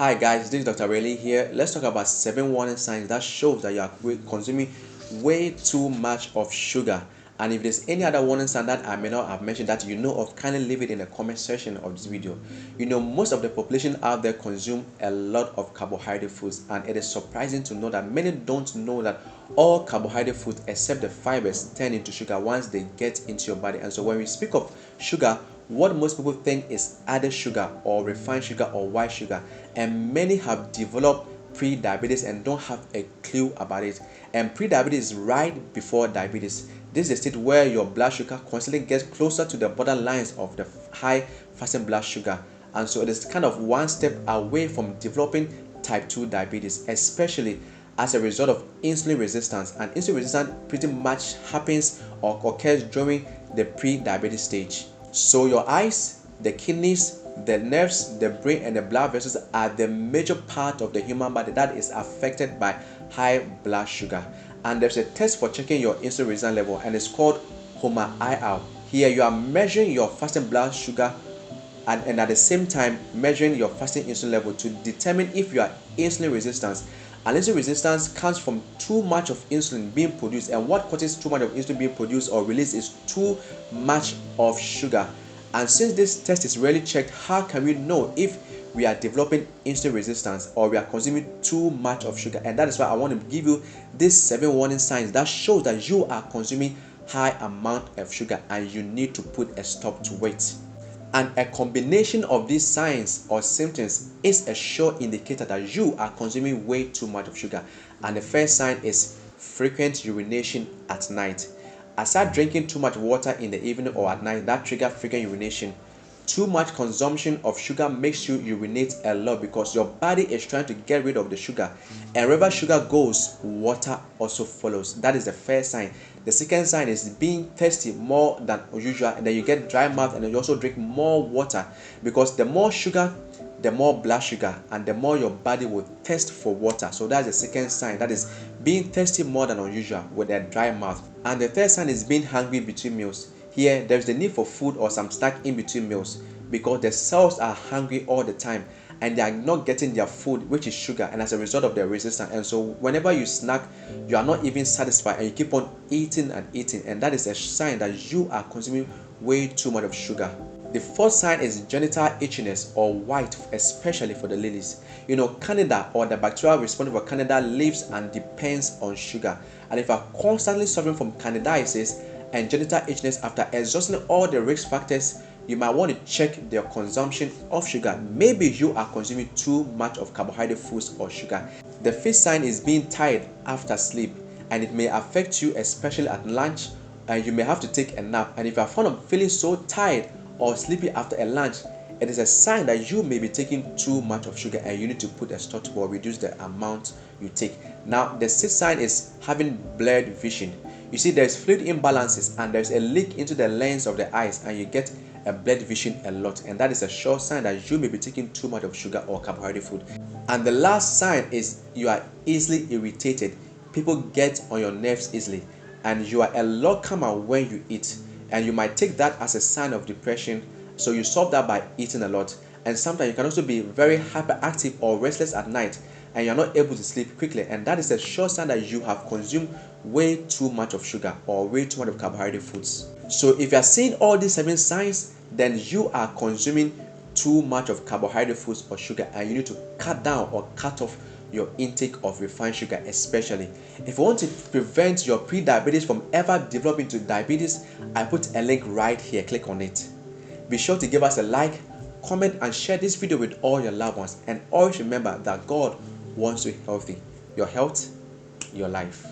Hi guys, this is Dr.RAYLEE here. Let's talk about 7 warning signs that shows that you are consuming way too much of sugar. And if there's any other warning sign that I may not have mentioned that you know of, kindly leave it in the comment section of this video. You know, most of the population out there consume a lot of carbohydrate foods, and it is surprising to know that many don't know that all carbohydrate foods except the fibers turn into sugar once they get into your body. And so when we speak of sugar, what most people think is added sugar or refined sugar or white sugar, and many have developed pre-diabetes and don't have a clue about it. And pre-diabetes is right before diabetes. This is a state where your blood sugar constantly gets closer to the borderlines of the high fasting blood sugar, and so it is kind of one step away from developing type 2 diabetes, especially as a result of insulin resistance. And insulin resistance pretty much happens or occurs during the pre-diabetes stage. So your eyes, the kidneys, the nerves, the brain, and the blood vessels are the major part of the human body that is affected by high blood sugar. And there's a test for checking your insulin resistance level, and it's called Homar IR. Here you are measuring your fasting blood sugar and at the same time measuring your fasting insulin level to determine if you are insulin resistant. And insulin resistance comes from too much of insulin being produced, and what causes too much of insulin being produced or released is too much of sugar. And since this test is rarely checked, how can we know if we are developing insulin resistance or we are consuming too much of sugar? And that is why I want to give you these 7 warning signs that shows that you are consuming high amount of sugar and you need to put a stop to it. And a combination of these signs or symptoms is a sure indicator that you are consuming way too much of sugar. And the first sign is frequent urination at night. Aside drinking too much water in the evening or at night that trigger frequent urination, too much consumption of sugar makes you urinate a lot because your body is trying to get rid of the sugar, and wherever sugar goes, water also follows. That is the first sign. The second sign is being thirsty more than usual, and then you get dry mouth, and then you also drink more water because the more sugar, the more blood sugar, and the more your body will thirst for water. So that's the second sign, that is being thirsty more than usual with a dry mouth. And the third sign is being hungry between meals. Here, there's the need for food or some snack in between meals because the cells are hungry all the time and they are not getting their food, which is sugar, and as a result of their resistance. And so whenever you snack, you are not even satisfied and you keep on eating and eating, and that is a sign that you are consuming way too much of sugar. The fourth sign is genital itchiness or white, especially for the ladies. You know, Candida or the bacterial responsible for Candida lives and depends on sugar. And if you are constantly suffering from candidiasis and genital itchiness after exhausting all the risk factors, you might want to check their consumption of sugar. Maybe you are consuming too much of carbohydrate foods or sugar. The fifth sign is being tired after sleep, and it may affect you especially at lunch, and you may have to take a nap. And if you are found of feeling so tired or sleepy after a lunch, it is a sign that you may be taking too much of sugar and you need to put a stop to or reduce the amount you take. Now, the sixth sign is having blurred vision. You see, there's fluid imbalances and there's a leak into the lens of the eyes, and you get a blurred vision a lot, and that is a sure sign that you may be taking too much of sugar or carbohydrate food. And the last sign is you are easily irritated. People get on your nerves easily, and you are a lot calmer when you eat, and you might take that as a sign of depression, so you solve that by eating a lot. And sometimes you can also be very hyperactive or restless at night, and you're not able to sleep quickly, and that is a sure sign that you have consumed way too much of sugar or way too much of carbohydrate foods. So if you are seeing all these 7 signs, then you are consuming too much of carbohydrate foods or sugar, and you need to cut down or cut off your intake of refined sugar. Especially if you want to prevent your pre-diabetes from ever developing to diabetes, I put a link right here. Click on it. Be sure to give us a like, comment, and share this video with all your loved ones, and always remember that God wants you healthy. Your health, your life.